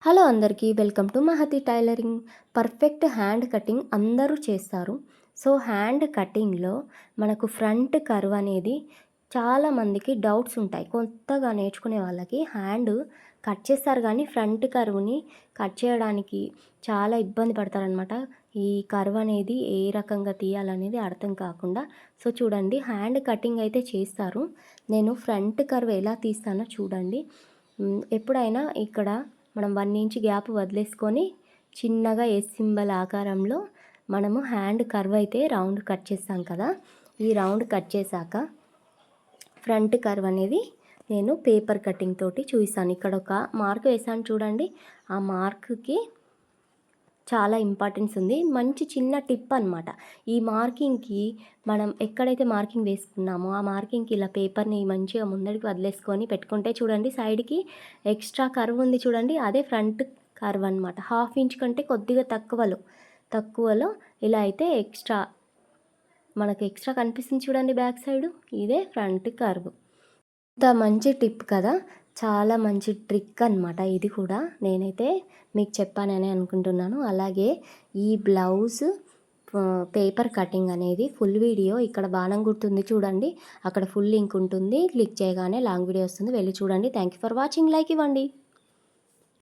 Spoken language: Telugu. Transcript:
హలో అందరికీ welcome to Mahathi tailoring. Perfect hand cutting అందరూ చేస్తారు. సో హ్యాండ్ కటింగ్లో మనకు ఫ్రంట్ కర్వ్ అనేది చాలామందికి డౌట్స్ ఉంటాయి. కొత్తగా నేర్చుకునే వాళ్ళకి హ్యాండ్ కట్ చేస్తారు కానీ ఫ్రంట్ కర్వ్ని కట్ చేయడానికి చాలా ఇబ్బంది పడతారనమాట. ఈ కర్వ్ అనేది ఏ రకంగా తీయాలనేది అర్థం కాకుండా. సో చూడండి, హ్యాండ్ కటింగ్ అయితే చేస్తారు. నేను ఫ్రంట్ కర్వ్ ఎలా తీస్తానో చూడండి. ఎప్పుడైనా ఇక్కడ మనం 1 ఇంచ్ గ్యాప్ వదిలేసుకొని చిన్నగా ఎస్ సింబల్ ఆకారంలో మనము హ్యాండ్ కర్వ్ అయితే రౌండ్ కట్ చేస్తాం కదా. ఈ రౌండ్ కట్ చేశాక ఫ్రంట్ కర్వ్ అనేది నేను పేపర్ కటింగ్ తోటి చూపిస్తాను. ఇక్కడ ఒక మార్క్ వేసాను చూడండి. ఆ మార్క్కి చాలా ఇంపార్టెన్స్ ఉంది. మంచి చిన్న టిప్ అనమాట. ఈ మార్కింగ్కి మనం ఎక్కడైతే మార్కింగ్ వేసుకున్నామో ఆ మార్కింగ్కి ఇలా పేపర్ని మంచిగా ముందడికి వదిలేసుకొని పెట్టుకుంటే చూడండి, సైడ్కి ఎక్స్ట్రా కర్వ్ ఉంది చూడండి, అదే ఫ్రంట్ కర్వ్ అనమాట. 1/2 ఇంచ్ కంటే కొద్దిగా తక్కువలో ఇలా అయితే మనకు ఎక్స్ట్రా కనిపిస్తుంది చూడండి బ్యాక్ సైడ్, ఇదే ఫ్రంట్ కర్వ్. ఇంత మంచి టిప్ కదా, చాలా మంచి ట్రిక్ అనమాట. ఇది కూడా నేనైతే మీకు చెప్పానని అనుకుంటున్నాను. అలాగే ఈ బ్లౌజ్ పేపర్ కటింగ్ అనేది ఫుల్ వీడియో ఇక్కడ బాణం గుర్తుంది చూడండి, అక్కడ ఫుల్ లింక్ ఉంటుంది. క్లిక్ చేయగానే లాంగ్ వీడియో వస్తుంది, వెళ్ళి చూడండి. Thank you for watching. Like ఇవ్వండి.